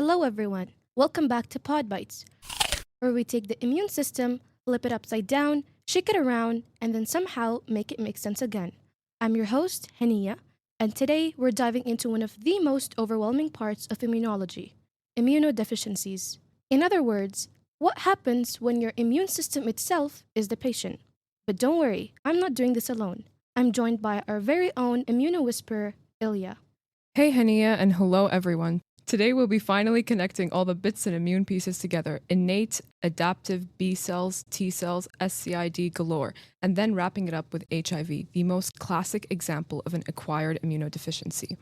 Hello, everyone. Welcome back to PodBites, where we take the immune system, flip it upside down, shake it around, and then somehow make it make sense again. I'm your host, Haniya, and today we're diving into one of the most overwhelming parts of immunology, immunodeficiencies. In other words, what happens when your immune system itself is the patient. But don't worry, I'm not doing this alone. I'm joined by our very own immuno whisperer, Iyliya. Hey Haniya, and hello everyone. Today we'll be finally connecting all the bits and immune pieces together: innate, adaptive B cells, T cells, SCID galore, and then wrapping it up with HIV, the most classic example of an acquired immunodeficiency.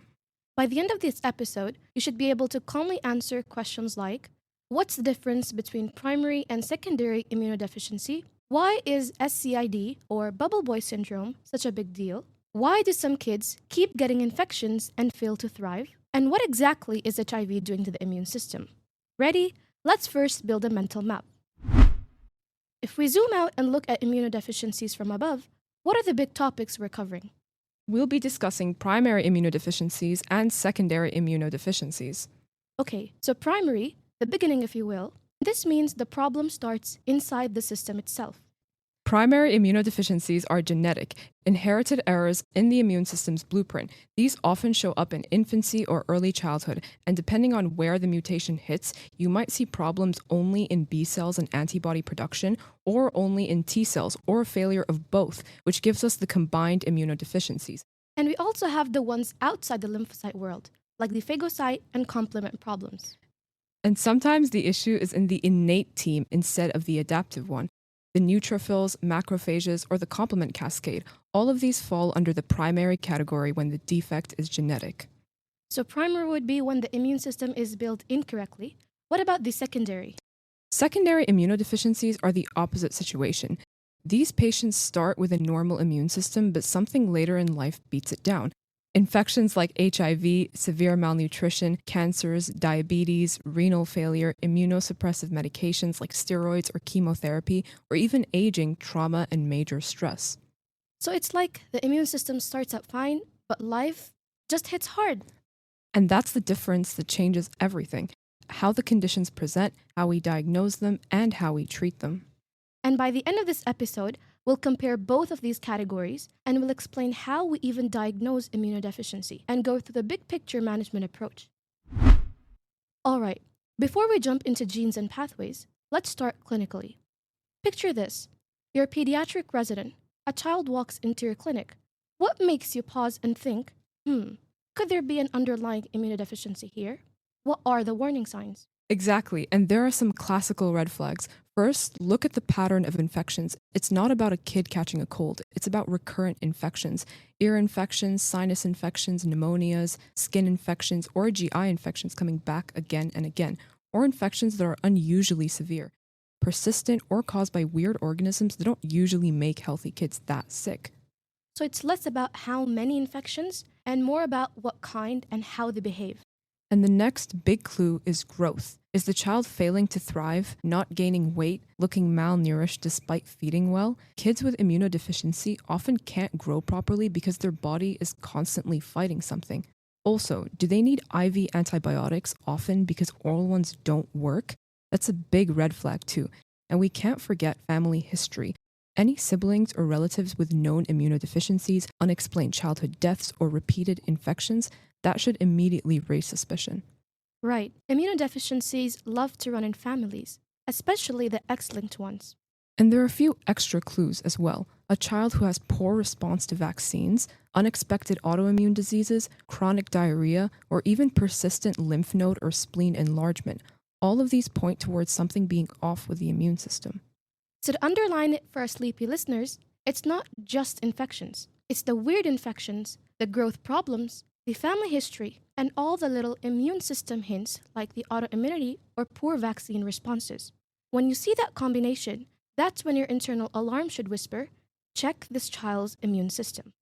By the end of this episode, you should be able to calmly answer questions like, what's the difference between primary and secondary immunodeficiency? Why is SCID, or bubble boy syndrome, such a big deal? Why do some kids keep getting infections and fail to thrive? And what exactly is HIV doing to the immune system? Ready? Let's first build a mental map. If we zoom out and look at immunodeficiencies from above, what are the big topics we're covering? We'll be discussing primary immunodeficiencies and secondary immunodeficiencies. Okay, so primary, the beginning if you will, this means the problem starts inside the system itself. Primary immunodeficiencies are genetic, inherited errors in the immune system's blueprint. These often show up in infancy or early childhood, and depending on where the mutation hits, you might see problems only in B cells and antibody production, or only in T cells, or a failure of both, which gives us the combined immunodeficiencies. And we also have the ones outside the lymphocyte world, like the phagocyte and complement problems. And sometimes the issue is in the innate team instead of the adaptive one. The neutrophils, macrophages, or the complement cascade, all of these fall under the primary category when the defect is genetic. So primary would be when the immune system is built incorrectly. What about the secondary? Secondary immunodeficiencies are the opposite situation. These patients start with a normal immune system, but something later in life beats it down. Infections like HIV, severe malnutrition, cancers, diabetes, renal failure, immunosuppressive medications like steroids or chemotherapy, or even aging, trauma, and major stress. So it's like the immune system starts out fine, but life just hits hard. And that's the difference that changes everything: how the conditions present, how we diagnose them, and how we treat them. And by the end of this episode, we'll compare both of these categories and we'll explain how we even diagnose immunodeficiency and go through the big picture management approach. All right, before we jump into genes and pathways, let's start clinically. Picture this. You're a pediatric resident. A child walks into your clinic. What makes you pause and think, could there be an underlying immunodeficiency here? What are the warning signs? Exactly, and there are some classical red flags. First, look at the pattern of infections. It's not about a kid catching a cold, it's about recurrent infections: ear infections, sinus infections, pneumonias, skin infections, or GI infections coming back again and again, or infections that are unusually severe, persistent, or caused by weird organisms that don't usually make healthy kids that sick. So it's less about how many infections and more about what kind and how they behave. And the next big clue is growth. Is the child failing to thrive, not gaining weight, looking malnourished despite feeding well? Kids with immunodeficiency often can't grow properly because their body is constantly fighting something. Also, do they need IV antibiotics often because oral ones don't work? That's a big red flag too. And we can't forget family history. Any siblings or relatives with known immunodeficiencies, unexplained childhood deaths, or repeated infections, that should immediately raise suspicion. Right. Immunodeficiencies love to run in families, especially the X-linked ones. And there are a few extra clues as well. A child who has poor response to vaccines, unexpected autoimmune diseases, chronic diarrhea, or even persistent lymph node or spleen enlargement. All of these point towards something being off with the immune system. So to underline it for our sleepy listeners, it's not just infections. It's the weird infections, the growth problems, the family history, and all the little immune system hints like the autoimmunity or poor vaccine responses. When you see that combination, that's when your internal alarm should whisper, check this child's immune system.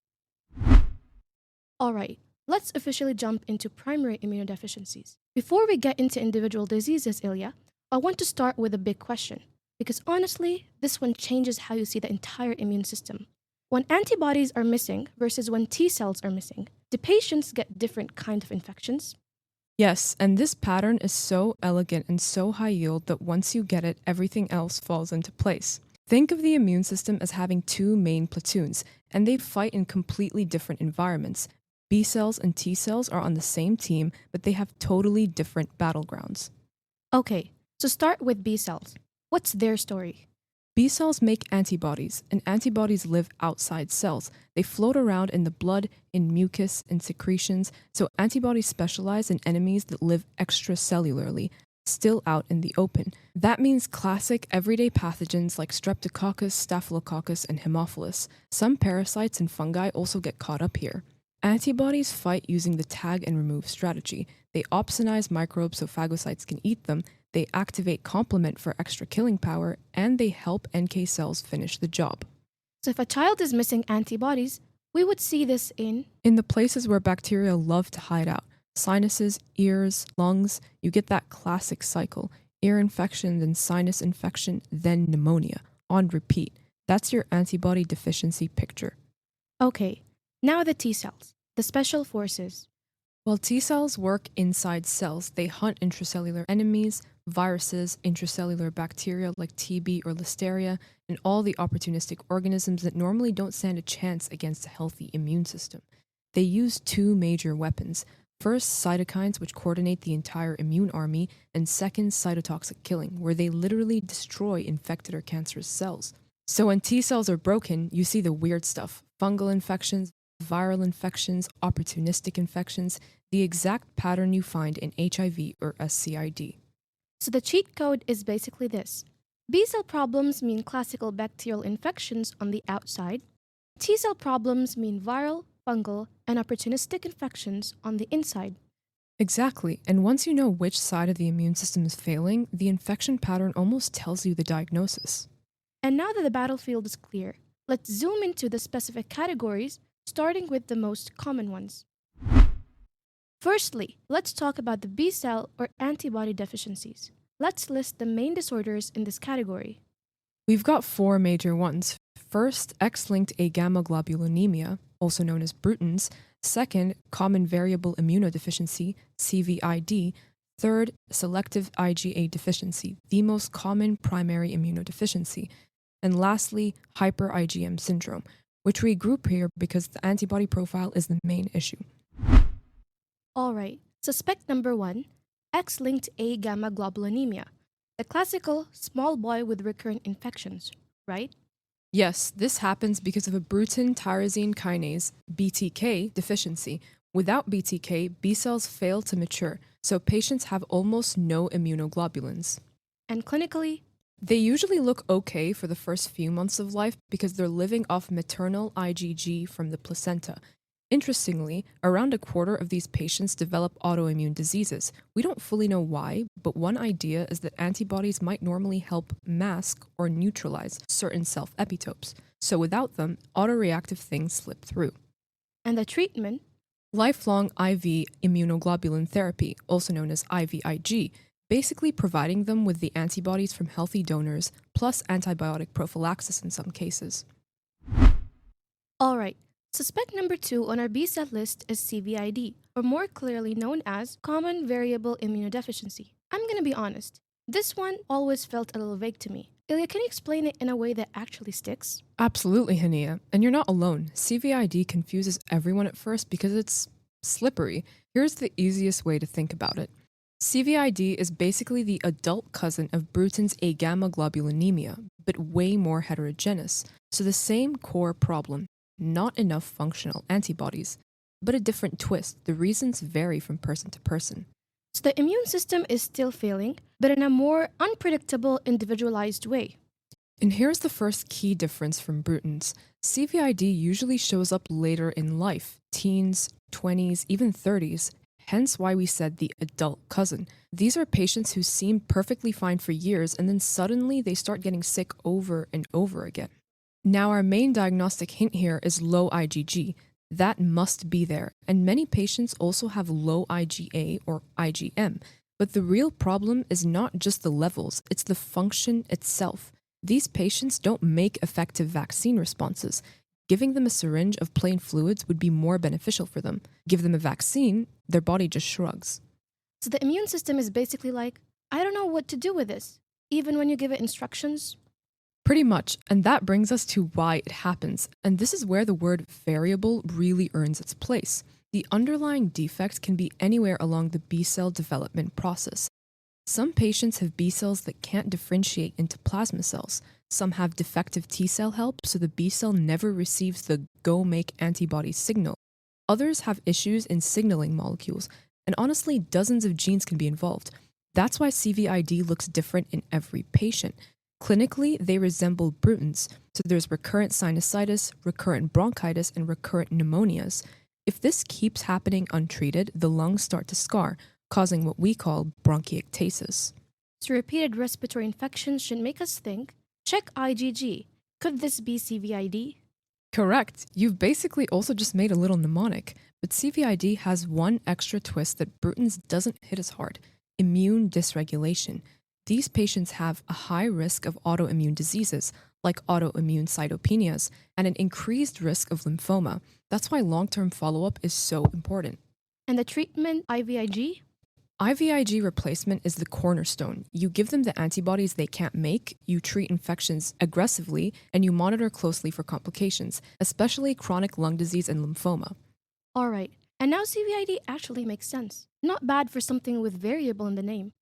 All right, let's officially jump into primary immunodeficiencies. Before we get into individual diseases, Iyliya, I want to start with a big question, because honestly, this one changes how you see the entire immune system. When antibodies are missing versus when T cells are missing, do patients get different kinds of infections? Yes, and this pattern is so elegant and so high yield that once you get it, everything else falls into place. Think of the immune system as having two main platoons, and they fight in completely different environments. B cells and T cells are on the same team, but they have totally different battlegrounds. Okay, so start with B cells. What's their story? B cells make antibodies, and antibodies live outside cells. They float around in the blood, in mucus, in secretions, so antibodies specialize in enemies that live extracellularly, still out in the open. That means classic everyday pathogens like Streptococcus, Staphylococcus, and Haemophilus. Some parasites and fungi also get caught up here. Antibodies fight using the tag and remove strategy. They opsonize microbes so phagocytes can eat them, they activate complement for extra killing power, and they help NK cells finish the job. So if a child is missing antibodies, we would see this in the places where bacteria love to hide out. Sinuses, ears, lungs, you get that classic cycle. Ear infection, then sinus infection, then pneumonia. On repeat. That's your antibody deficiency picture. Okay, now the T cells, the special forces. While T cells work inside cells, they hunt intracellular enemies, viruses, intracellular bacteria like TB or Listeria, and all the opportunistic organisms that normally don't stand a chance against a healthy immune system. They use two major weapons. First, cytokines, which coordinate the entire immune army, and second, cytotoxic killing, where they literally destroy infected or cancerous cells. So when T cells are broken, you see the weird stuff: fungal infections, viral infections, opportunistic infections, the exact pattern you find in HIV or SCID. So the cheat code is basically this. B cell problems mean classical bacterial infections on the outside. T cell problems mean viral, fungal, and opportunistic infections on the inside. Exactly, and once you know which side of the immune system is failing, the infection pattern almost tells you the diagnosis. And now that the battlefield is clear, let's zoom into the specific categories, starting with the most common ones. Firstly, let's talk about the B cell or antibody deficiencies. Let's list the main disorders in this category. We've got four major ones. First, X-linked agammaglobulinemia, also known as Bruton's. Second, common variable immunodeficiency, CVID. Third, selective IgA deficiency, the most common primary immunodeficiency. And lastly, hyper IgM syndrome, which we group here because the antibody profile is the main issue. Alright, suspect number 1, X-linked agammaglobulinemia, the classical small boy with recurrent infections, right? Yes, this happens because of a Bruton tyrosine kinase, BTK, deficiency. Without BTK, B cells fail to mature, so patients have almost no immunoglobulins. And clinically, they usually look okay for the first few months of life because they're living off maternal IgG from the placenta. Interestingly, around a quarter of these patients develop autoimmune diseases. We don't fully know why, but one idea is that antibodies might normally help mask or neutralize certain self-epitopes. So without them, autoreactive things slip through. And the treatment? Lifelong IV immunoglobulin therapy, also known as IVIG, basically providing them with the antibodies from healthy donors, plus antibiotic prophylaxis in some cases. Alright, suspect number 2 on our B cell list is CVID, or more clearly known as common variable immunodeficiency. I'm gonna be honest, this one always felt a little vague to me. Iyliya, can you explain it in a way that actually sticks? Absolutely, Haniya. And you're not alone. CVID confuses everyone at first because it's slippery. Here's the easiest way to think about it. CVID is basically the adult cousin of Bruton's agammaglobulinemia, but way more heterogeneous. So the same core problem, not enough functional antibodies. But a different twist, the reasons vary from person to person. So the immune system is still failing, but in a more unpredictable, individualized way. And here's the first key difference from Bruton's. CVID usually shows up later in life, teens, 20s, even 30s, hence why we said the adult cousin. These are patients who seem perfectly fine for years and then suddenly they start getting sick over and over again. Now our main diagnostic hint here is low IgG. That must be there, and many patients also have low IgA or IgM. But the real problem is not just the levels, it's the function itself. These patients don't make effective vaccine responses. Giving them a syringe of plain fluids would be more beneficial for them. Give them a vaccine, their body just shrugs. So the immune system is basically like, I don't know what to do with this, even when you give it instructions. Pretty much, and that brings us to why it happens. And this is where the word variable really earns its place. The underlying defect can be anywhere along the B cell development process. Some patients have B cells that can't differentiate into plasma cells. Some have defective T cell help, so the B cell never receives the go make antibody signal. Others have issues in signaling molecules, and honestly, dozens of genes can be involved. That's why CVID looks different in every patient. Clinically, they resemble Bruton's, so there's recurrent sinusitis, recurrent bronchitis, and recurrent pneumonias. If this keeps happening untreated, the lungs start to scar, causing what we call bronchiectasis. So repeated respiratory infections should make us think, check IgG. Could this be CVID? Correct. You've basically also just made a little mnemonic, but CVID has one extra twist that Bruton's doesn't hit as hard: immune dysregulation. These patients have a high risk of autoimmune diseases, like autoimmune cytopenias, and an increased risk of lymphoma. That's why long-term follow-up is so important. And the treatment, IVIG? IVIG replacement is the cornerstone. You give them the antibodies they can't make, you treat infections aggressively, and you monitor closely for complications, especially chronic lung disease and lymphoma. Alright, and now CVID actually makes sense. Not bad for something with variable in the name.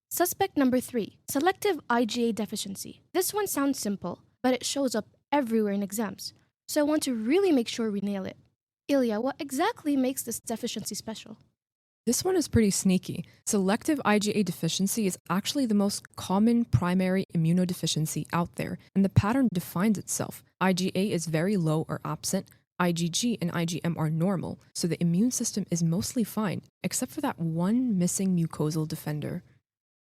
Suspect number 3, selective IgA deficiency. This one sounds simple, but it shows up everywhere in exams, so I want to really make sure we nail it. Iyliya, what exactly makes this deficiency special? This one is pretty sneaky. Selective IgA deficiency is actually the most common primary immunodeficiency out there, and the pattern defines itself. IgA is very low or absent, IgG and IgM are normal, so the immune system is mostly fine, except for that one missing mucosal defender.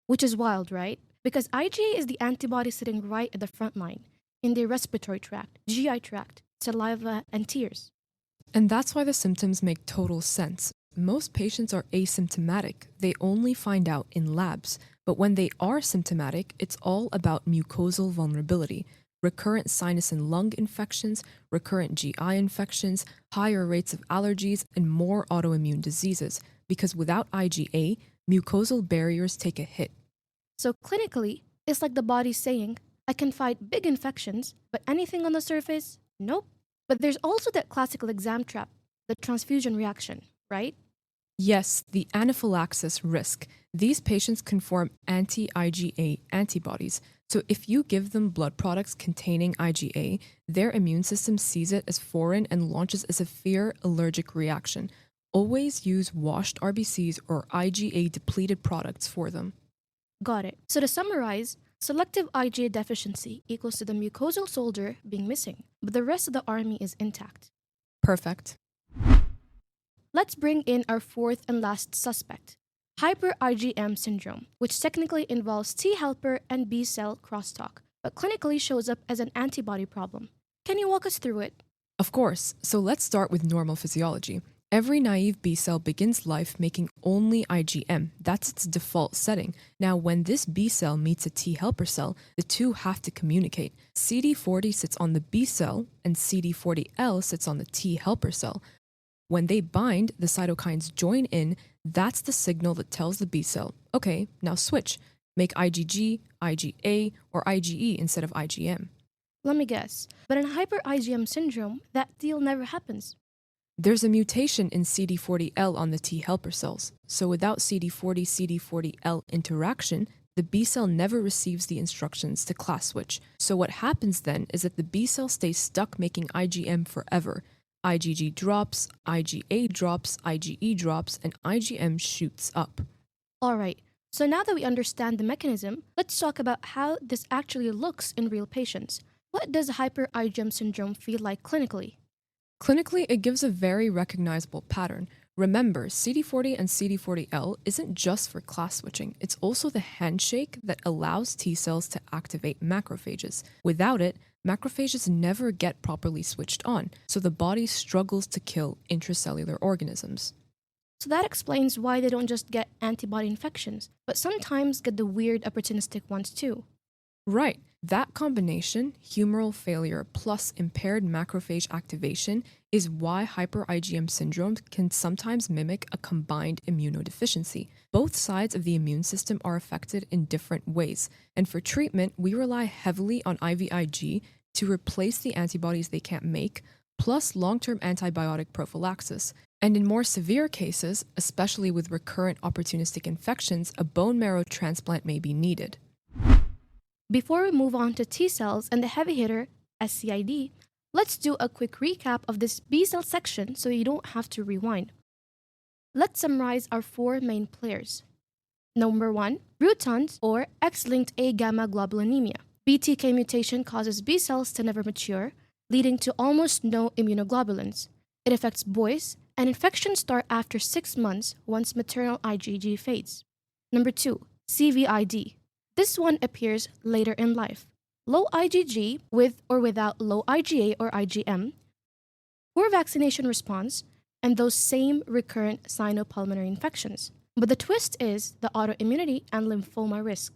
Which is wild, right? Because IgA is the antibody sitting right at the front line, in the respiratory tract, GI tract, saliva, and tears. And that's why the symptoms make total sense. Most patients are asymptomatic. They only find out in labs. But when they are symptomatic, it's all about mucosal vulnerability, recurrent sinus and lung infections, recurrent GI infections, higher rates of allergies, and more autoimmune diseases. Because without IgA, mucosal barriers take a hit. So clinically, it's like the body saying, I can fight big infections, but anything on the surface, nope. But there's also that classical exam trap, the transfusion reaction, right? Yes, the anaphylaxis risk. These patients can form anti-IgA antibodies. So if you give them blood products containing IgA, their immune system sees it as foreign and launches a severe allergic reaction. Always use washed RBCs or IgA depleted products for them. Got it. So to summarize, selective IgA deficiency equals to the mucosal soldier being missing, but the rest of the army is intact. Perfect. Let's bring in our fourth and last suspect, hyper-IgM syndrome, which technically involves T helper and B cell crosstalk, but clinically shows up as an antibody problem. Can you walk us through it? Of course. So let's start with normal physiology. Every naive B cell begins life making only IgM. That's its default setting. Now, when this B cell meets a T helper cell, the two have to communicate. CD40 sits on the B cell and CD40L sits on the T helper cell. When they bind, the cytokines join in. That's the signal that tells the B cell, okay, now switch. Make IgG, IgA, or IgE instead of IgM. Let me guess, but in hyper-IgM syndrome, that deal never happens. There's a mutation in CD40L on the T helper cells, so without CD40-CD40L interaction, the B cell never receives the instructions to class switch. So what happens then is that the B cell stays stuck making IgM forever. IgG drops, IgA drops, IgE drops, and IgM shoots up. Alright, so now that we understand the mechanism, let's talk about how this actually looks in real patients. What does hyper-IgM syndrome feel like clinically? Clinically, it gives a very recognizable pattern. Remember, CD40 and CD40L isn't just for class switching, it's also the handshake that allows T cells to activate macrophages. Without it, macrophages never get properly switched on, so the body struggles to kill intracellular organisms. So that explains why they don't just get antibody infections, but sometimes get the weird opportunistic ones too. Right. That combination, humoral failure plus impaired macrophage activation, is why hyper IgM syndrome can sometimes mimic a combined immunodeficiency. Both sides of the immune system are affected in different ways, and for treatment, we rely heavily on IVIG to replace the antibodies they can't make, plus long-term antibiotic prophylaxis. And in more severe cases, especially with recurrent opportunistic infections, a bone marrow transplant may be needed. Before we move on to T cells and the heavy hitter, SCID, let's do a quick recap of this B cell section so you don't have to rewind. Let's summarize our four main players. Number 1, Brutons or X-linked A-gamma globulinemia. BTK mutation causes B cells to never mature, leading to almost no immunoglobulins. It affects boys, and infections start after 6 months once maternal IgG fades. Number 2, CVID. This one appears later in life. Low IgG with or without low IgA or IgM, poor vaccination response, and those same recurrent sinopulmonary infections. But the twist is the autoimmunity and lymphoma risk.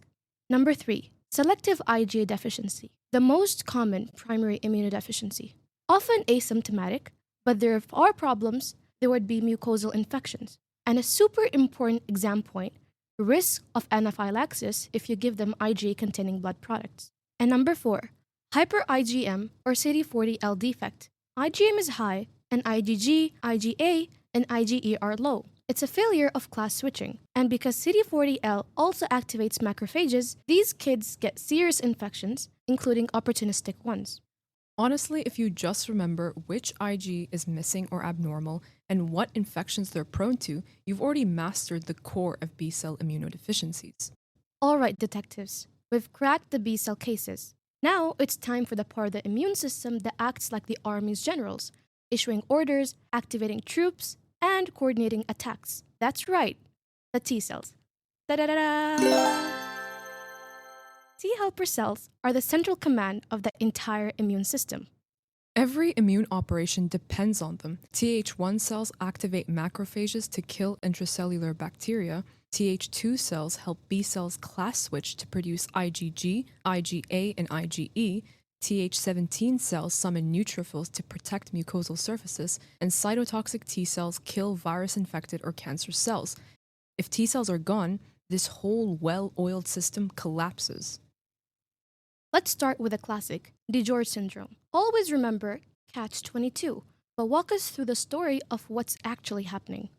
Number 3, selective IgA deficiency, the most common primary immunodeficiency. Often asymptomatic, but there are problems, there would be mucosal infections. And a super important exam point, risk of anaphylaxis if you give them IgA-containing blood products. And number 4, hyper-IgM or CD40L defect. IgM is high, and IgG, IgA, and IgE are low. It's a failure of class switching. And because CD40L also activates macrophages, these kids get serious infections, including opportunistic ones. Honestly, if you just remember which Ig is missing or abnormal and what infections they're prone to, you've already mastered the core of B-cell immunodeficiencies. All right, detectives, we've cracked the B-cell cases. Now it's time for the part of the immune system that acts like the Army's generals, issuing orders, activating troops, and coordinating attacks. That's right, the T cells. Da-da-da-da! T helper cells are the central command of the entire immune system. Every immune operation depends on them. Th1 cells activate macrophages to kill intracellular bacteria. Th2 cells help B cells class switch to produce IgG, IgA, and IgE. Th17 cells summon neutrophils to protect mucosal surfaces, and cytotoxic T cells kill virus-infected or cancer cells. If T cells are gone, this whole well-oiled system collapses. Let's start with a classic, DiGeorge syndrome. Always remember Catch-22, but walk us through the story of what's actually happening.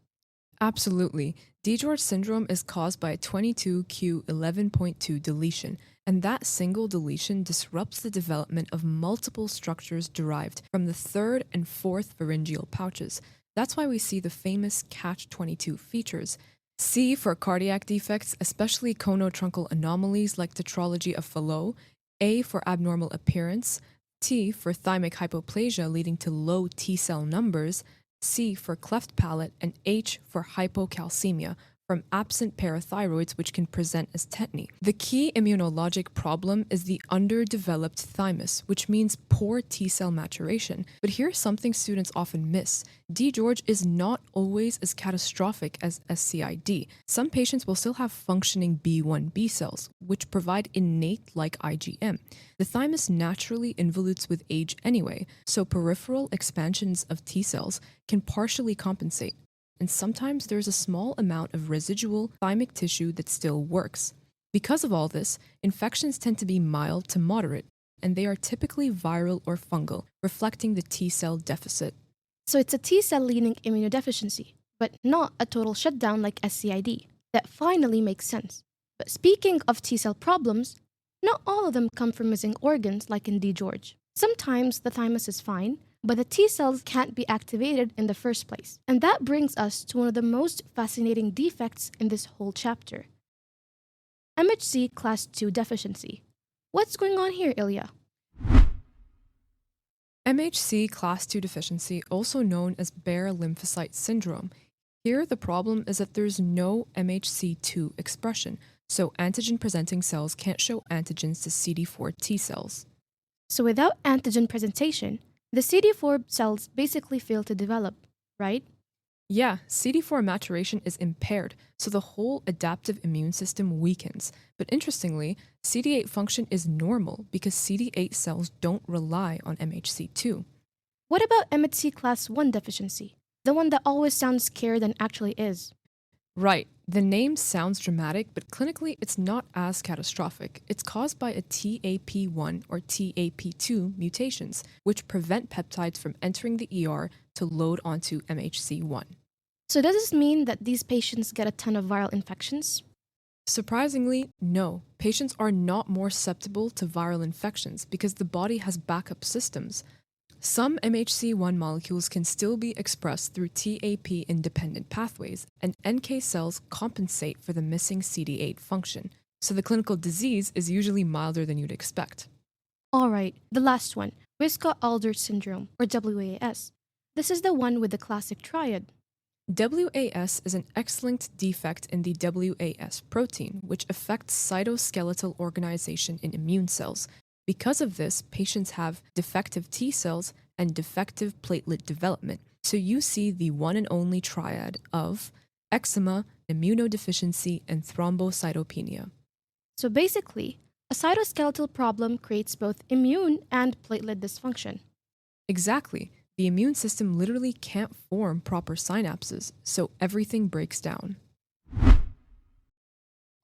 Absolutely. DiGeorge syndrome is caused by a 22q11.2 deletion, and that single deletion disrupts the development of multiple structures derived from the third and fourth pharyngeal pouches. That's why we see the famous Catch-22 features. C for cardiac defects, especially conotruncal anomalies like tetralogy of Fallot. A for abnormal appearance. T for thymic hypoplasia leading to low T cell numbers. C for cleft palate, and H for hypocalcemia from absent parathyroids, which can present as tetany. The key immunologic problem is the underdeveloped thymus, which means poor T cell maturation. But here's something students often miss. DiGeorge is not always as catastrophic as SCID. Some patients will still have functioning B1 B cells, which provide innate-like IgM. The thymus naturally involutes with age anyway, so peripheral expansions of T cells can partially compensate. And sometimes there's a small amount of residual thymic tissue that still works. Because of all this, infections tend to be mild to moderate, and they are typically viral or fungal, reflecting the T cell deficit. So it's a T cell leading immunodeficiency, but not a total shutdown like SCID. That finally makes sense. But speaking of T cell problems, not all of them come from missing organs like in DiGeorge. Sometimes the thymus is fine, but the T cells can't be activated in the first place. And that brings us to one of the most fascinating defects in this whole chapter. MHC class 2 deficiency. What's going on here, Iyliya? MHC class 2 deficiency, also known as bare lymphocyte syndrome. Here, the problem is that there's no MHC2 expression, so antigen-presenting cells can't show antigens to CD4 T cells. So without antigen presentation, the CD4 cells basically fail to develop, right? Yeah, CD4 maturation is impaired, so the whole adaptive immune system weakens. But interestingly, CD8 function is normal because CD8 cells don't rely on MHC2. What about MHC class 1 deficiency? The one that always sounds scarier than actually is. Right, the name sounds dramatic, but clinically it's not as catastrophic. It's caused by a TAP1 or TAP2 mutations, which prevent peptides from entering the ER to load onto MHC1. So does this mean that these patients get a ton of viral infections? Surprisingly, no. Patients are not more susceptible to viral infections because the body has backup systems. Some MHC1 molecules can still be expressed through TAP-independent pathways, and NK cells compensate for the missing CD8 function, so the clinical disease is usually milder than you'd expect. Alright, the last one, Wiska-Aldrich syndrome, or WAS. This is the one with the classic triad. WAS is an X-linked defect in the WAS protein, which affects cytoskeletal organization in immune cells. Because of this, patients have defective T cells and defective platelet development. So you see the one and only triad of eczema, immunodeficiency, and thrombocytopenia. So basically, a cytoskeletal problem creates both immune and platelet dysfunction. Exactly. The immune system literally can't form proper synapses, so everything breaks down.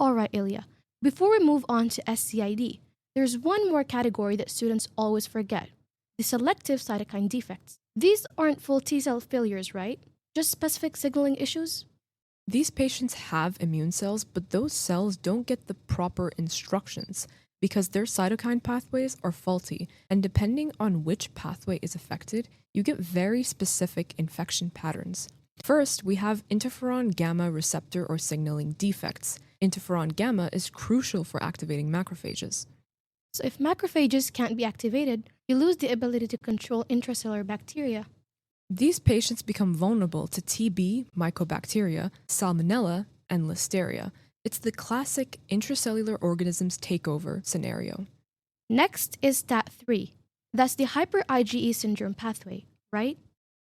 Alright, Ilya, before we move on to SCID, there's one more category that students always forget, the selective cytokine defects. These aren't full T cell failures, right? Just specific signaling issues? These patients have immune cells, but those cells don't get the proper instructions because their cytokine pathways are faulty, and depending on which pathway is affected, you get very specific infection patterns. First, we have interferon gamma receptor or signaling defects. Interferon gamma is crucial for activating macrophages. So if macrophages can't be activated, you lose the ability to control intracellular bacteria. These patients become vulnerable to TB, mycobacteria, salmonella, and listeria. It's the classic intracellular organisms takeover scenario. Next is STAT3. That's the hyper IgE syndrome pathway, right?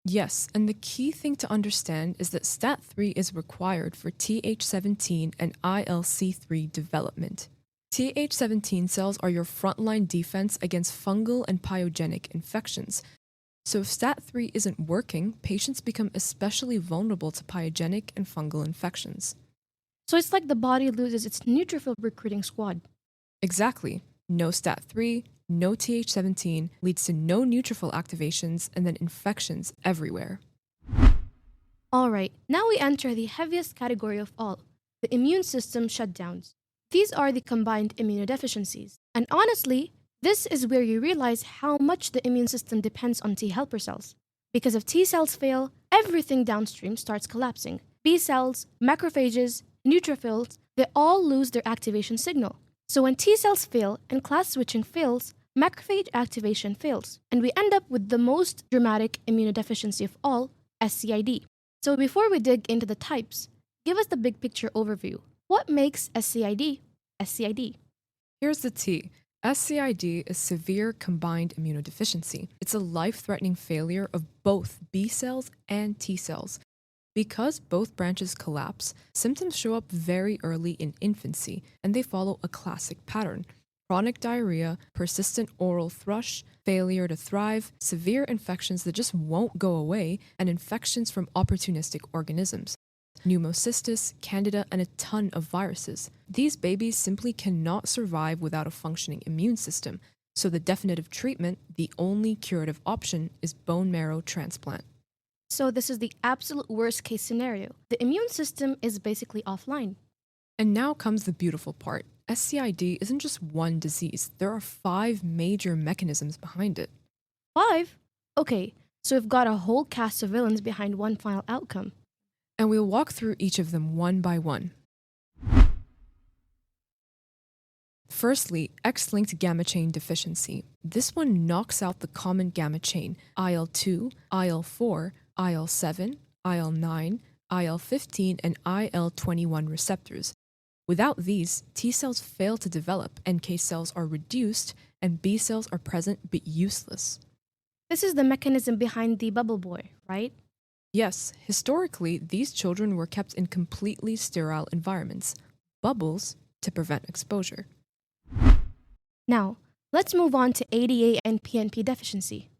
Yes, and the key thing to understand is that STAT3 is required for Th17 and ILC3 development. Th17 cells are your frontline defense against fungal and pyogenic infections. So if STAT3 isn't working, patients become especially vulnerable to pyogenic and fungal infections. So it's like the body loses its neutrophil recruiting squad. Exactly. No STAT3, no Th17 leads to no neutrophil activations and then infections everywhere. Alright, now we enter the heaviest category of all, the immune system shutdowns. These are the combined immunodeficiencies. And honestly, this is where you realize how much the immune system depends on T helper cells. Because if T cells fail, everything downstream starts collapsing. B cells, macrophages, neutrophils, they all lose their activation signal. So when T cells fail and class switching fails, macrophage activation fails, and we end up with the most dramatic immunodeficiency of all, SCID. So before we dig into the types, give us the big picture overview. What makes SCID SCID? Here's the T. SCID is severe combined immunodeficiency. It's a life-threatening failure of both B cells and T cells. Because both branches collapse, symptoms show up very early in infancy, and they follow a classic pattern. Chronic diarrhea, persistent oral thrush, failure to thrive, severe infections that just won't go away, and infections from opportunistic organisms. Pneumocystis, candida, and a ton of viruses. These babies simply cannot survive without a functioning immune system, so the definitive treatment, the only curative option, is bone marrow transplant. So this is the absolute worst case scenario. The immune system is basically offline. And now comes the beautiful part. SCID isn't just one disease, there are 5 major mechanisms behind it. 5? Okay, so we've got a whole cast of villains behind one final outcome. And we'll walk through each of them one by one. Firstly, X-linked gamma chain deficiency. This one knocks out the common gamma chain, IL-2, IL-4, IL-7, IL-9, IL-15, and IL-21 receptors. Without these, T cells fail to develop, NK cells are reduced, and B cells are present but useless. This is the mechanism behind the bubble boy, right? Yes, historically, these children were kept in completely sterile environments, bubbles, to prevent exposure. Now, let's move on to ADA and PNP deficiency.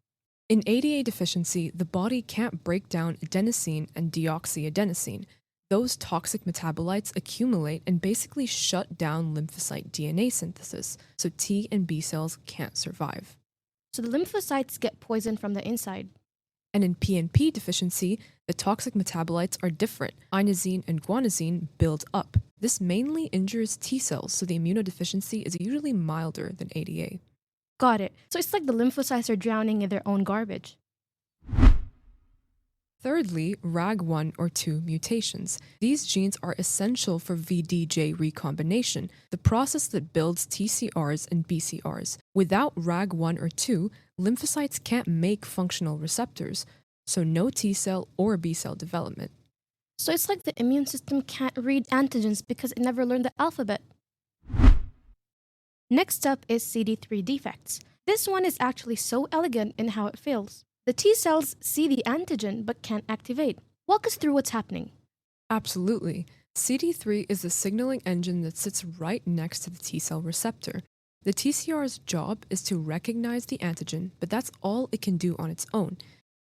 In ADA deficiency, the body can't break down adenosine and deoxyadenosine. Those toxic metabolites accumulate and basically shut down lymphocyte DNA synthesis, so T and B cells can't survive. So the lymphocytes get poisoned from the inside. And in PNP deficiency, the toxic metabolites are different. Inosine and guanosine build up. This mainly injures T cells, so the immunodeficiency is usually milder than ADA. Got it. So it's like the lymphocytes are drowning in their own garbage. Thirdly, RAG1 or 2 mutations. These genes are essential for VDJ recombination, the process that builds TCRs and BCRs. Without RAG1 or 2, lymphocytes can't make functional receptors, so no T cell or B cell development. So it's like the immune system can't read antigens because it never learned the alphabet. Next up is CD3 defects. This one is actually so elegant in how it fails. The T cells see the antigen but can't activate. Walk us through what's happening. Absolutely. CD3 is the signaling engine that sits right next to the T cell receptor. The TCR's job is to recognize the antigen, but that's all it can do on its own.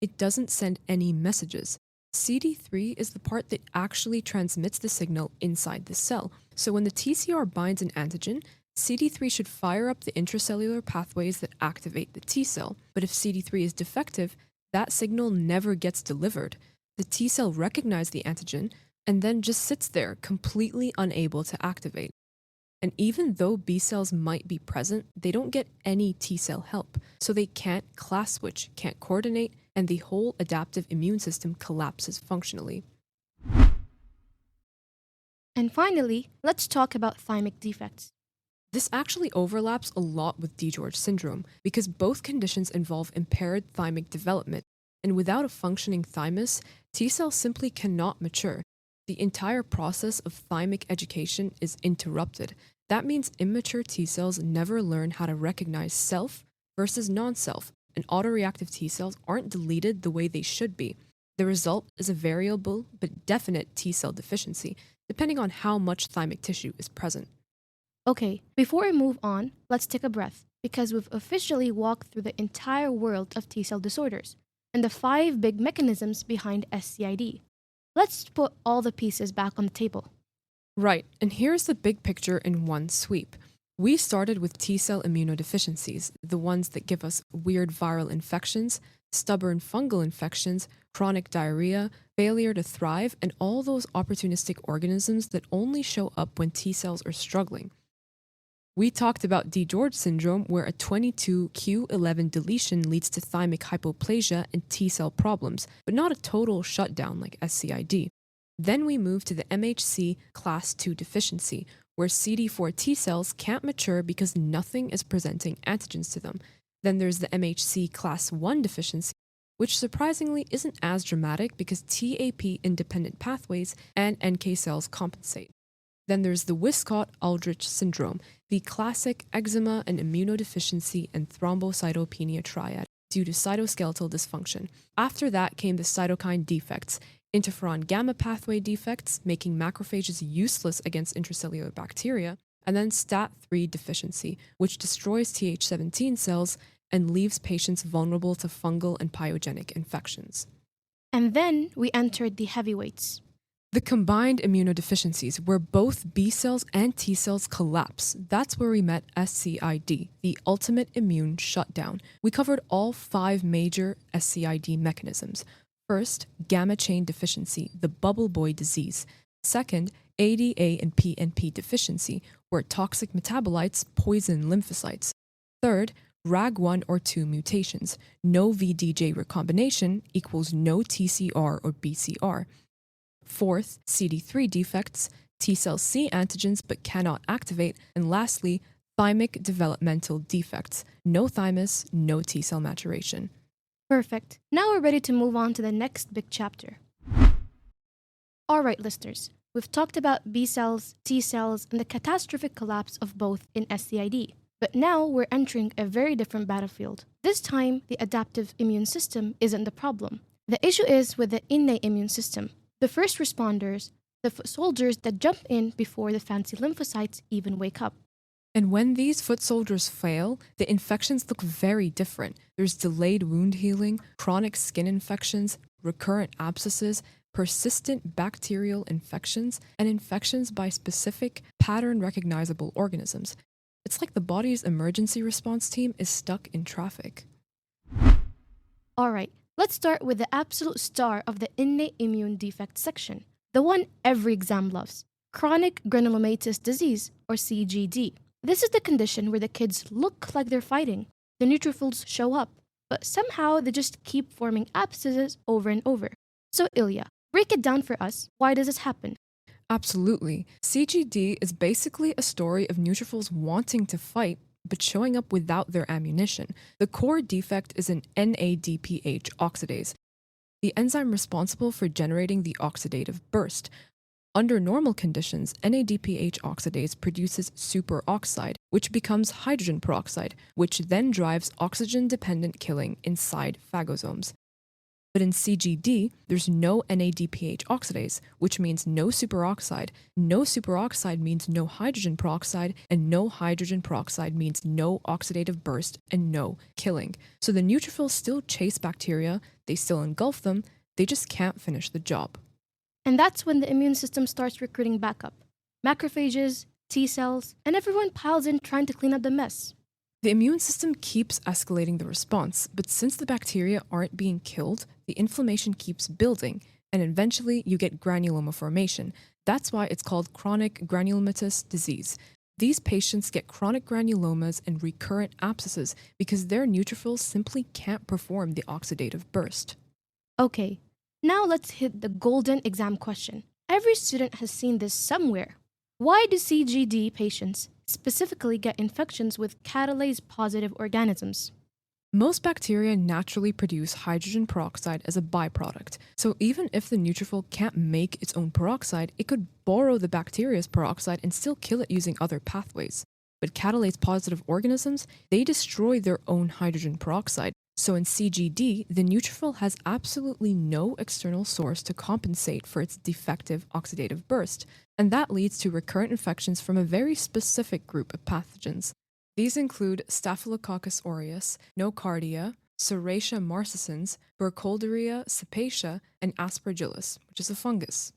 It doesn't send any messages. CD3 is the part that actually transmits the signal inside the cell. So when the TCR binds an antigen, CD3 should fire up the intracellular pathways that activate the T cell. But if CD3 is defective, that signal never gets delivered. The T cell recognizes the antigen and then just sits there, completely unable to activate. And even though B cells might be present, they don't get any T cell help. So they can't class switch, can't coordinate, and the whole adaptive immune system collapses functionally. And finally, let's talk about thymic defects. This actually overlaps a lot with DiGeorge syndrome because both conditions involve impaired thymic development, and without a functioning thymus, T cells simply cannot mature. The entire process of thymic education is interrupted. That means immature T cells never learn how to recognize self versus non-self, and autoreactive T cells aren't deleted the way they should be. The result is a variable but definite T cell deficiency, depending on how much thymic tissue is present. Okay, before we move on, let's take a breath because we've officially walked through the entire world of T cell disorders and the 5 big mechanisms behind SCID. Let's put all the pieces back on the table. Right, and here's the big picture in one sweep. We started with T cell immunodeficiencies, the ones that give us weird viral infections, stubborn fungal infections, chronic diarrhea, failure to thrive, and all those opportunistic organisms that only show up when T cells are struggling. We talked about DiGeorge syndrome, where a 22q11 deletion leads to thymic hypoplasia and T cell problems, but not a total shutdown like SCID. Then we moved to the MHC class 2 deficiency, where CD4 T cells can't mature because nothing is presenting antigens to them. Then there's the MHC class 1 deficiency, which surprisingly isn't as dramatic because TAP-independent pathways and NK cells compensate. Then there's the Wiskott-Aldrich syndrome, the classic eczema and immunodeficiency and thrombocytopenia triad due to cytoskeletal dysfunction. After that came the cytokine defects, interferon gamma pathway defects, making macrophages useless against intracellular bacteria, and then STAT3 deficiency, which destroys Th17 cells and leaves patients vulnerable to fungal and pyogenic infections. And then we entered the heavyweights. The combined immunodeficiencies, where both B cells and T cells collapse. That's where we met SCID, the ultimate immune shutdown. We covered all 5 major SCID mechanisms. First, gamma chain deficiency, the bubble boy disease. Second, ADA and PNP deficiency, where toxic metabolites poison lymphocytes. Third, RAG1 or 2 mutations. No VDJ recombination equals no TCR or BCR. Fourth, CD3 defects. T cells see antigens but cannot activate. And lastly, thymic developmental defects. No thymus, no T cell maturation. Perfect. Now we're ready to move on to the next big chapter. All right, listeners. We've talked about B cells, T cells, and the catastrophic collapse of both in SCID. But now we're entering a very different battlefield. This time, the adaptive immune system isn't the problem. The issue is with the innate immune system, the first responders, the foot soldiers that jump in before the fancy lymphocytes even wake up. And when these foot soldiers fail, the infections look very different. There's delayed wound healing, chronic skin infections, recurrent abscesses, persistent bacterial infections, and infections by specific pattern recognizable organisms. It's like the body's emergency response team is stuck in traffic. Alright, let's start with the absolute star of the innate immune defect section, the one every exam loves, chronic granulomatous disease, or CGD. This is the condition where the kids look like they're fighting. The neutrophils show up, but somehow they just keep forming abscesses over and over. So Ilya, break it down for us. Why does this happen? Absolutely. CGD is basically a story of neutrophils wanting to fight, but showing up without their ammunition. The core defect is an NADPH oxidase, the enzyme responsible for generating the oxidative burst. Under normal conditions, NADPH oxidase produces superoxide, which becomes hydrogen peroxide, which then drives oxygen-dependent killing inside phagosomes. But in CGD, there's no NADPH oxidase, which means no superoxide. No superoxide means no hydrogen peroxide, and no hydrogen peroxide means no oxidative burst and no killing. So the neutrophils still chase bacteria, they still engulf them, they just can't finish the job. And that's when the immune system starts recruiting backup. Macrophages, T cells, and everyone piles in trying to clean up the mess. The immune system keeps escalating the response, but since the bacteria aren't being killed, the inflammation keeps building, and eventually you get granuloma formation. That's why it's called chronic granulomatous disease. These patients get chronic granulomas and recurrent abscesses because their neutrophils simply can't perform the oxidative burst. Okay, now let's hit the golden exam question. Every student has seen this somewhere. Why do CGD patients specifically get infections with catalase-positive organisms? Most bacteria naturally produce hydrogen peroxide as a byproduct, so even if the neutrophil can't make its own peroxide, it could borrow the bacteria's peroxide and still kill it using other pathways. But catalase-positive organisms, they destroy their own hydrogen peroxide. So in CGD, the neutrophil has absolutely no external source to compensate for its defective oxidative burst, and that leads to recurrent infections from a very specific group of pathogens. These include Staphylococcus aureus, Nocardia, Serratia marcescens, Burkholderia cepacia, and Aspergillus, which is a fungus.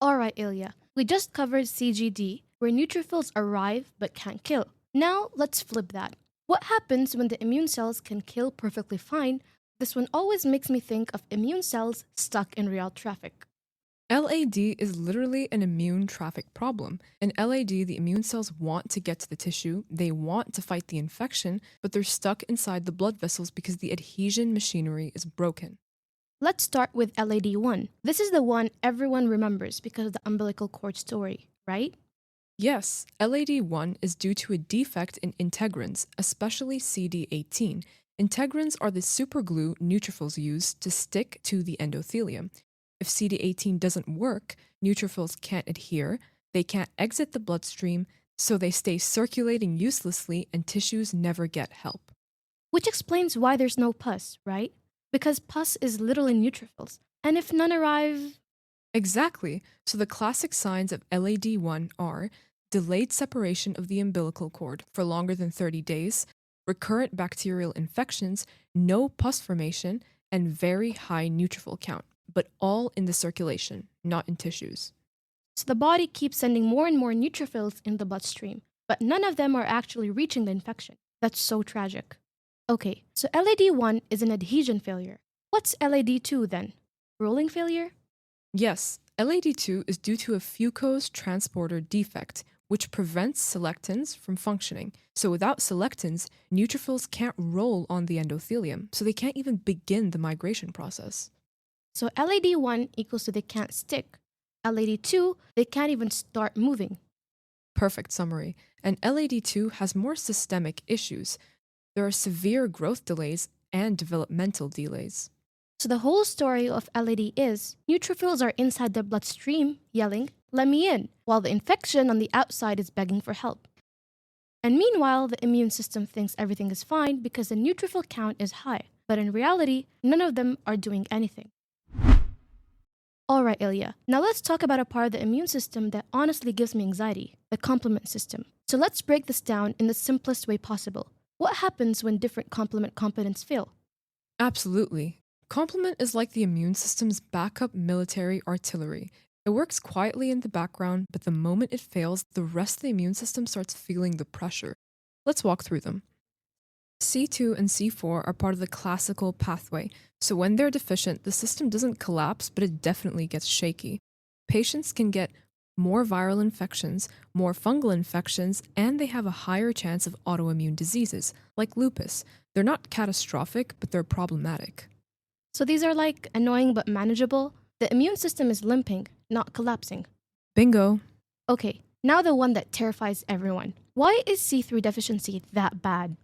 Alright, Ilya, we just covered CGD, where neutrophils arrive but can't kill. Now let's flip that. What happens when the immune cells can kill perfectly fine? This one always makes me think of immune cells stuck in real traffic. LAD is literally an immune traffic problem. In LAD, the immune cells want to get to the tissue, they want to fight the infection, but they're stuck inside the blood vessels because the adhesion machinery is broken. Let's start with LAD1. This is the one everyone remembers because of the umbilical cord story, right? Yes, LAD1 is due to a defect in integrins, especially CD18. Integrins are the superglue neutrophils use to stick to the endothelium. If CD18 doesn't work, neutrophils can't adhere, they can't exit the bloodstream, so they stay circulating uselessly and tissues never get help. Which explains why there's no pus, right? Because pus is literally neutrophils, and if none arrive... Exactly. So the classic signs of LAD1 are delayed separation of the umbilical cord for longer than 30 days, recurrent bacterial infections, no pus formation, and very high neutrophil count, but all in the circulation, not in tissues. So the body keeps sending more and more neutrophils in the bloodstream, but none of them are actually reaching the infection. That's so tragic. Okay, so LAD1 is an adhesion failure. What's LAD2 then? Rolling failure? Yes, LAD2 is due to a fucose transporter defect, which prevents selectins from functioning. So without selectins, neutrophils can't roll on the endothelium, so they can't even begin the migration process. So LAD1 equals to they can't stick. LAD2, they can't even start moving. Perfect summary. And LAD2 has more systemic issues. There are severe growth delays and developmental delays. So the whole story of LAD is neutrophils are inside the bloodstream yelling, "Let me in," while the infection on the outside is begging for help. And meanwhile, the immune system thinks everything is fine because the neutrophil count is high. but in reality, none of them are doing anything. Alright, Ilya, now let's talk about a part of the immune system that honestly gives me anxiety, the complement system. So let's break this down in the simplest way possible. What happens when different complement components fail? Absolutely. Complement is like the immune system's backup military artillery. It works quietly in the background, but the moment it fails, the rest of the immune system starts feeling the pressure. Let's walk through them. C2 and C4 are part of the classical pathway, so when they're deficient, the system doesn't collapse, but it definitely gets shaky. Patients can get more viral infections, more fungal infections, and they have a higher chance of autoimmune diseases, like lupus. They're not catastrophic, but they're problematic. So these are like annoying but manageable. The immune system is limping, not collapsing. Bingo! Okay, now the one that terrifies everyone. Why is C3 deficiency that bad?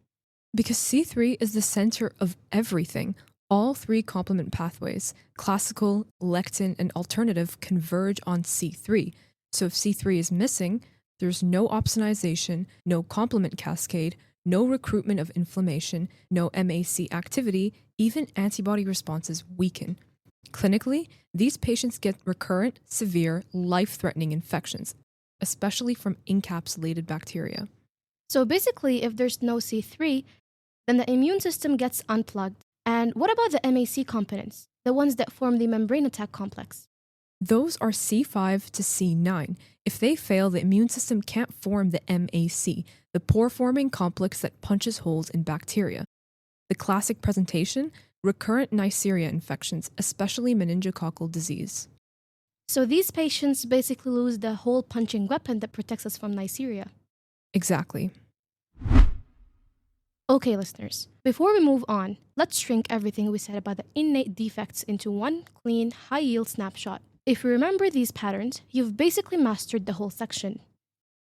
Because C3 is the center of everything. All three complement pathways, classical, lectin, and alternative, converge on C3. So if C3 is missing, there's no opsonization, no complement cascade, no recruitment of inflammation, no MAC activity, even antibody responses weaken. Clinically, these patients get recurrent, severe, life-threatening infections, especially from encapsulated bacteria. So basically, if there's no C3, then the immune system gets unplugged. And what about the MAC components, the ones that form the membrane attack complex? Those are C5 to C9. If they fail, the immune system can't form the MAC, the pore-forming complex that punches holes in bacteria. The classic presentation? Recurrent Neisseria infections, especially meningococcal disease. So these patients basically lose the whole punching weapon that protects us from Neisseria. Exactly. Okay, listeners, before we move on, let's shrink everything we said about the innate defects into one clean, high-yield snapshot. If you remember these patterns, you've basically mastered the whole section.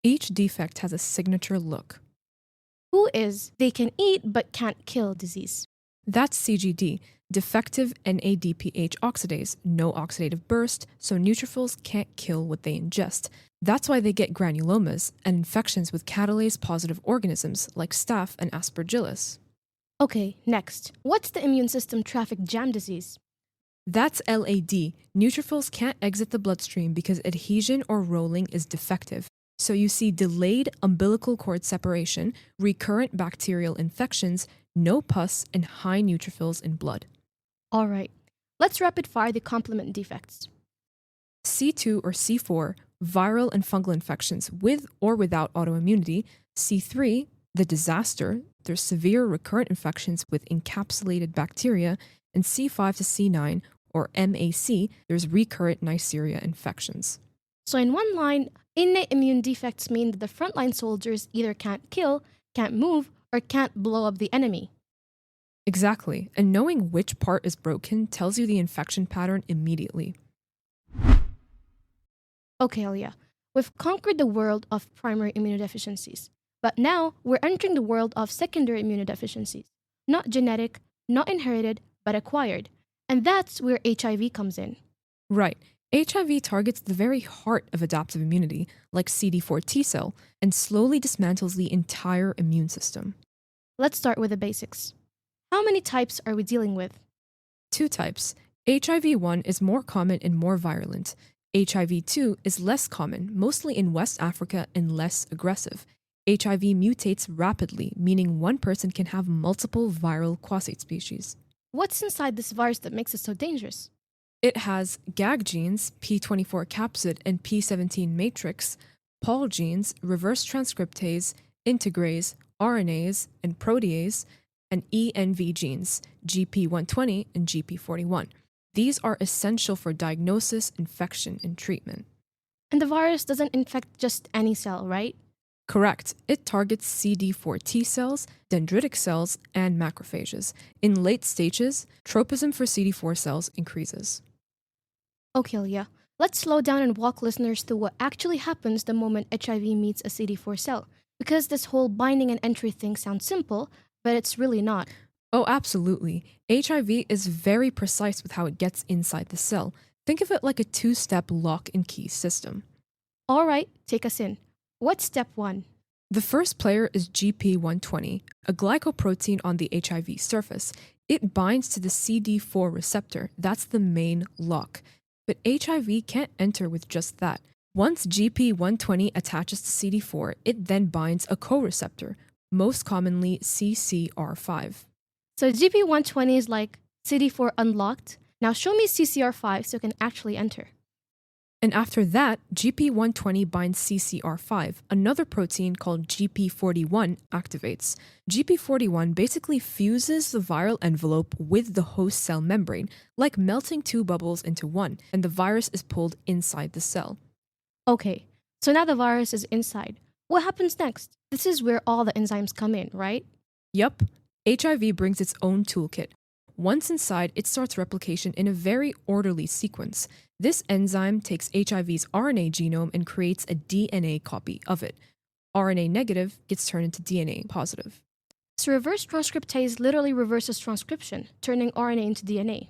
Each defect has a signature look. Who is they can eat but can't kill disease? That's CGD, defective NADPH oxidase, no oxidative burst, so neutrophils can't kill what they ingest. That's why they get granulomas and infections with catalase-positive organisms like staph and aspergillus. Okay, next. What's the immune system traffic jam disease? That's LAD. Neutrophils can't exit the bloodstream because adhesion or rolling is defective. So you see delayed umbilical cord separation, recurrent bacterial infections, no pus, and high neutrophils in blood. All right, let's rapid fire the complement defects. C2 or C4, viral and fungal infections with or without autoimmunity. C3, the disaster, there's severe recurrent infections with encapsulated bacteria. And C5 to C9, or MAC, there's recurrent Neisseria infections. So in one line, innate immune defects mean that the frontline soldiers either can't kill, can't move, or can't blow up the enemy. Exactly, and knowing which part is broken tells you the infection pattern immediately. Okay, Iyliya, we've conquered the world of primary immunodeficiencies, but now we're entering the world of secondary immunodeficiencies. Not genetic, not inherited, but acquired. And that's where HIV comes in. Right. HIV targets the very heart of adaptive immunity, like CD4 T cell, and slowly dismantles the entire immune system. Let's start with the basics. How many types are we dealing with? 2 types. HIV-1 is more common and more virulent. HIV-2 is less common, mostly in West Africa, and less aggressive. HIV mutates rapidly, meaning one person can have multiple viral quasate species. What's inside this virus that makes it so dangerous? It has GAG genes, P24 capsid and P17 matrix, Pol genes, reverse transcriptase, integrase, RNase, and protease, and ENV genes, GP120 and GP41. These are essential for diagnosis, infection, and treatment. And the virus doesn't infect just any cell, right? Correct. It targets CD4 T cells, dendritic cells, and macrophages. In late stages, tropism for CD4 cells increases. Okay, Iyliya, let's slow down and walk listeners through what actually happens the moment HIV meets a CD4 cell. Because this whole binding and entry thing sounds simple, but it's really not. Oh, absolutely. HIV is very precise with how it gets inside the cell. Think of it like a 2-step lock and key system. All right, take us in. What's step 1? The first player is GP120, a glycoprotein on the HIV surface. It binds to the CD4 receptor. That's the main lock. But HIV can't enter with just that. Once GP120 attaches to CD4, it then binds a co-receptor, most commonly CCR5. So GP120 is like CD4 unlocked. Now show me CCR5 so it can actually enter. And after that, GP120 binds CCR5, another protein called GP41 activates. GP41 basically fuses the viral envelope with the host cell membrane, like melting two bubbles into one, and the virus is pulled inside the cell. Okay, so now the virus is inside. What happens next? This is where all the enzymes come in, right? Yup, HIV brings its own toolkit. Once inside, it starts replication in a very orderly sequence. This enzyme takes HIV's RNA genome and creates a DNA copy of it. RNA negative gets turned into DNA positive. So reverse transcriptase literally reverses transcription, turning RNA into DNA.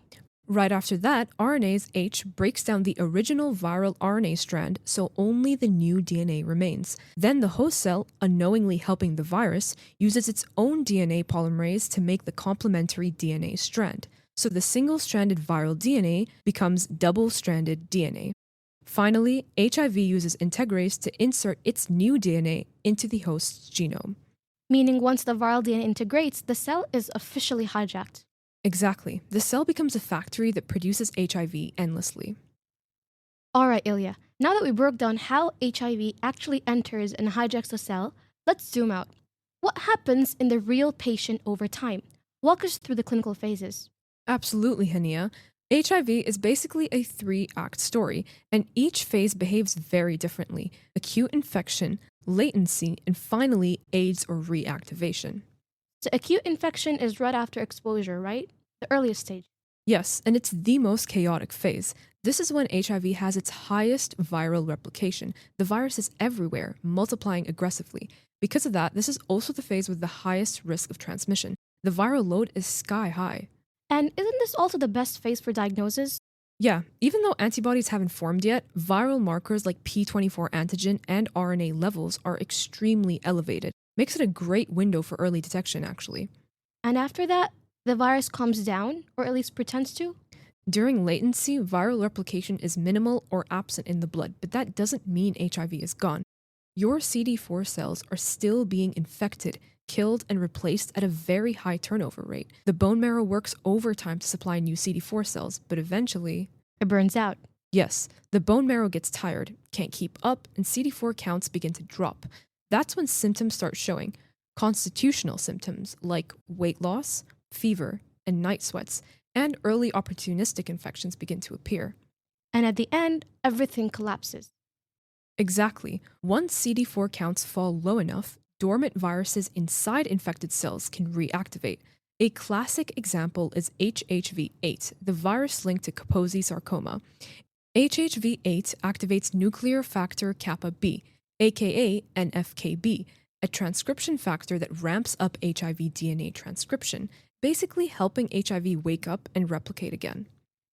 Right after that, RNase H breaks down the original viral RNA strand, so only the new DNA remains. Then the host cell, unknowingly helping the virus, uses its own DNA polymerase to make the complementary DNA strand. So the single-stranded viral DNA becomes double-stranded DNA. Finally, HIV uses integrase to insert its new DNA into the host's genome. Meaning once the viral DNA integrates, the cell is officially hijacked. Exactly. The cell becomes a factory that produces HIV endlessly. All right, Iyliya. Now that we broke down how HIV actually enters and hijacks the cell, let's zoom out. What happens in the real patient over time? Walk us through the clinical phases. Absolutely, Haniya. HIV is basically a 3-act story, and each phase behaves very differently: acute infection, latency, and finally, AIDS or reactivation. So acute infection is right after exposure, right? The earliest stage. Yes, and it's the most chaotic phase. This is when HIV has its highest viral replication. The virus is everywhere, multiplying aggressively. Because of that, this is also the phase with the highest risk of transmission. The viral load is sky high. And isn't this also the best phase for diagnosis? Yeah, even though antibodies haven't formed yet, viral markers like P24 antigen and RNA levels are extremely elevated. Makes it a great window for early detection, actually. And after that, the virus calms down, or at least pretends to? During latency, viral replication is minimal or absent in the blood, but that doesn't mean HIV is gone. Your CD4 cells are still being infected, killed, and replaced at a very high turnover rate. The bone marrow works overtime to supply new CD4 cells, but eventually... It burns out. Yes, the bone marrow gets tired, can't keep up, and CD4 counts begin to drop. That's when symptoms start showing. Constitutional symptoms like weight loss, fever, and night sweats, and early opportunistic infections begin to appear. And at the end, everything collapses. Exactly. Once CD4 counts fall low enough, dormant viruses inside infected cells can reactivate. A classic example is HHV8, the virus linked to Kaposi sarcoma. HHV8 activates nuclear factor kappa B, aka NFKB, a transcription factor that ramps up HIV DNA transcription, basically helping HIV wake up and replicate again.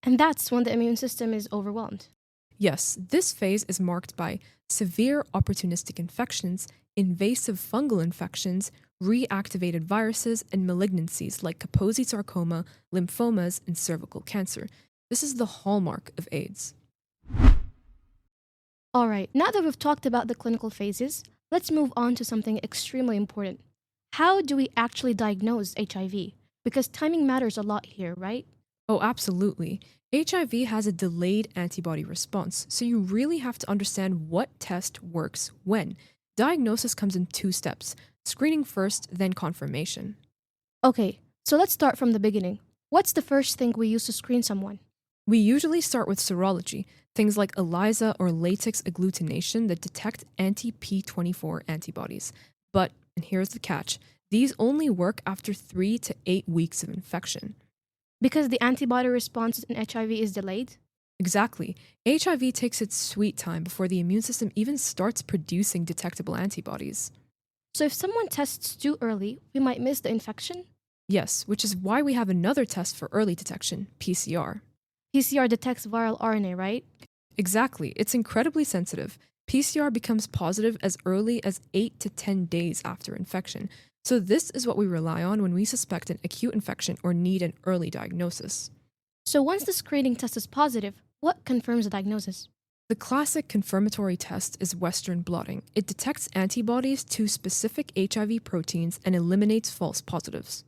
And that's when the immune system is overwhelmed. Yes, this phase is marked by severe opportunistic infections, invasive fungal infections, reactivated viruses, and malignancies like Kaposi sarcoma, lymphomas, and cervical cancer. This is the hallmark of AIDS. All right, now that we've talked about the clinical phases, let's move on to something extremely important. How do we actually diagnose HIV? Because timing matters a lot here, right? Oh, absolutely. HIV has a delayed antibody response, so you really have to understand what test works when. Diagnosis comes in 2 steps: screening first, then confirmation. Okay, so let's start from the beginning. What's the first thing we use to screen someone? We usually start with serology, things like ELISA or latex agglutination that detect anti-P24 antibodies. But, and here's the catch, these only work after 3 to 8 weeks of infection. Because the antibody response in HIV is delayed? Exactly. HIV takes its sweet time before the immune system even starts producing detectable antibodies. So if someone tests too early, we might miss the infection? Yes, which is why we have another test for early detection, PCR. PCR detects viral RNA, right? Exactly. It's incredibly sensitive. PCR becomes positive as early as 8 to 10 days after infection. So this is what we rely on when we suspect an acute infection or need an early diagnosis. So once the screening test is positive, what confirms the diagnosis? The classic confirmatory test is Western blotting. It detects antibodies to specific HIV proteins and eliminates false positives.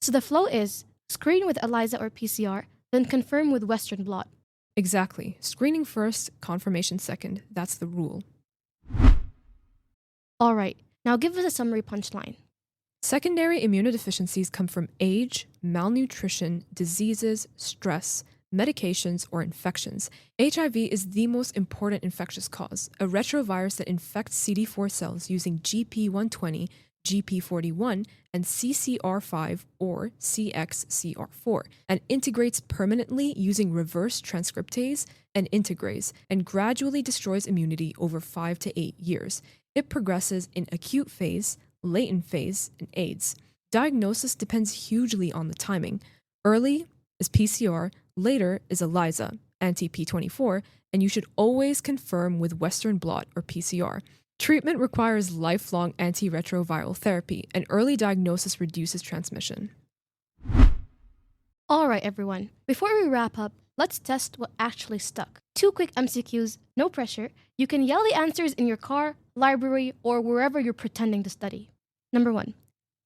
So the flow is screen with ELISA or PCR, then confirm with Western blot. Exactly. Screening first, confirmation second. That's the rule. All right, now give us a summary punchline. Secondary immunodeficiencies come from age, malnutrition, diseases, stress, medications, or infections. HIV is the most important infectious cause, a retrovirus that infects CD4 cells using GP120, GP41, and CCR5 or CXCR4, and integrates permanently using reverse transcriptase and integrase, and gradually destroys immunity over 5 to 8 years. It progresses in acute phase, latent phase, and AIDS. Diagnosis depends hugely on the timing. Early is PCR, later is ELISA, anti-P24, and you should always confirm with Western blot or PCR. Treatment requires lifelong antiretroviral therapy, and early diagnosis reduces transmission. All right, everyone. Before we wrap up, let's test what actually stuck. 2 quick MCQs, no pressure. You can yell the answers in your car, library, or wherever you're pretending to study. Number 1.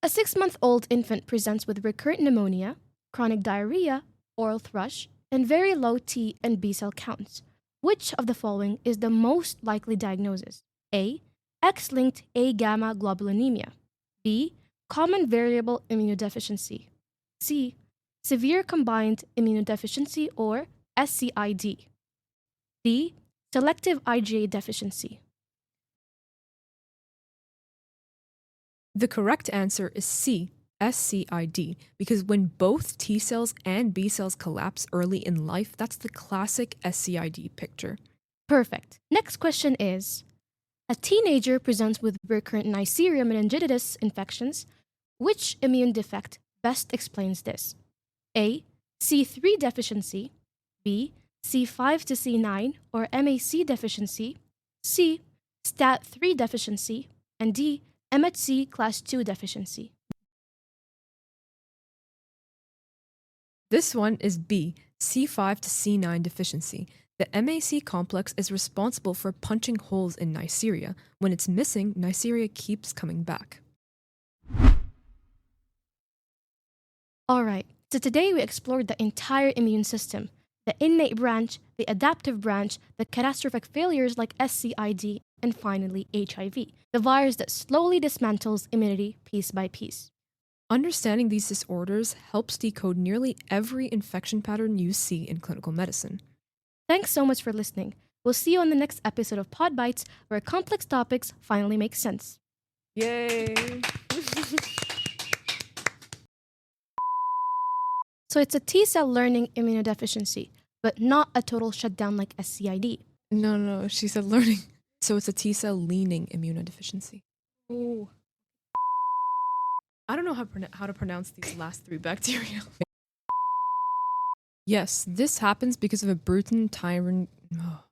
A 6-month-old infant presents with recurrent pneumonia, chronic diarrhea, oral thrush, and very low T and B cell counts. Which of the following is the most likely diagnosis? A. X-linked A-gamma globulinemia. B. Common variable immunodeficiency. C. Severe combined immunodeficiency or SCID. D. Selective IgA deficiency. The correct answer is C, SCID, because when both T cells and B cells collapse early in life, that's the classic SCID picture. Perfect. Next question is, a teenager presents with recurrent Neisseria meningitis infections. Which immune defect best explains this? A. C3 deficiency. B. C5 to C9 or MAC deficiency. C. STAT3 deficiency. And D. MHC class 2 deficiency. This one is B, C5 to C9 deficiency. The MAC complex is responsible for punching holes in Neisseria. When it's missing, Neisseria keeps coming back. All right, so today we explored the entire immune system, the innate branch, the adaptive branch, the catastrophic failures like SCID, and finally HIV, the virus that slowly dismantles immunity piece by piece. Understanding these disorders helps decode nearly every infection pattern you see in clinical medicine. Thanks so much for listening. We'll see you on the next episode of PodBites, where complex topics finally make sense. Yay! So it's a T-cell learning immunodeficiency, but not a total shutdown like SCID. No, she said learning. So it's a T-cell leaning immunodeficiency. Oh. I don't know how to pronounce these last 3 bacteria. Yes, this happens because of a Bruton tyrant.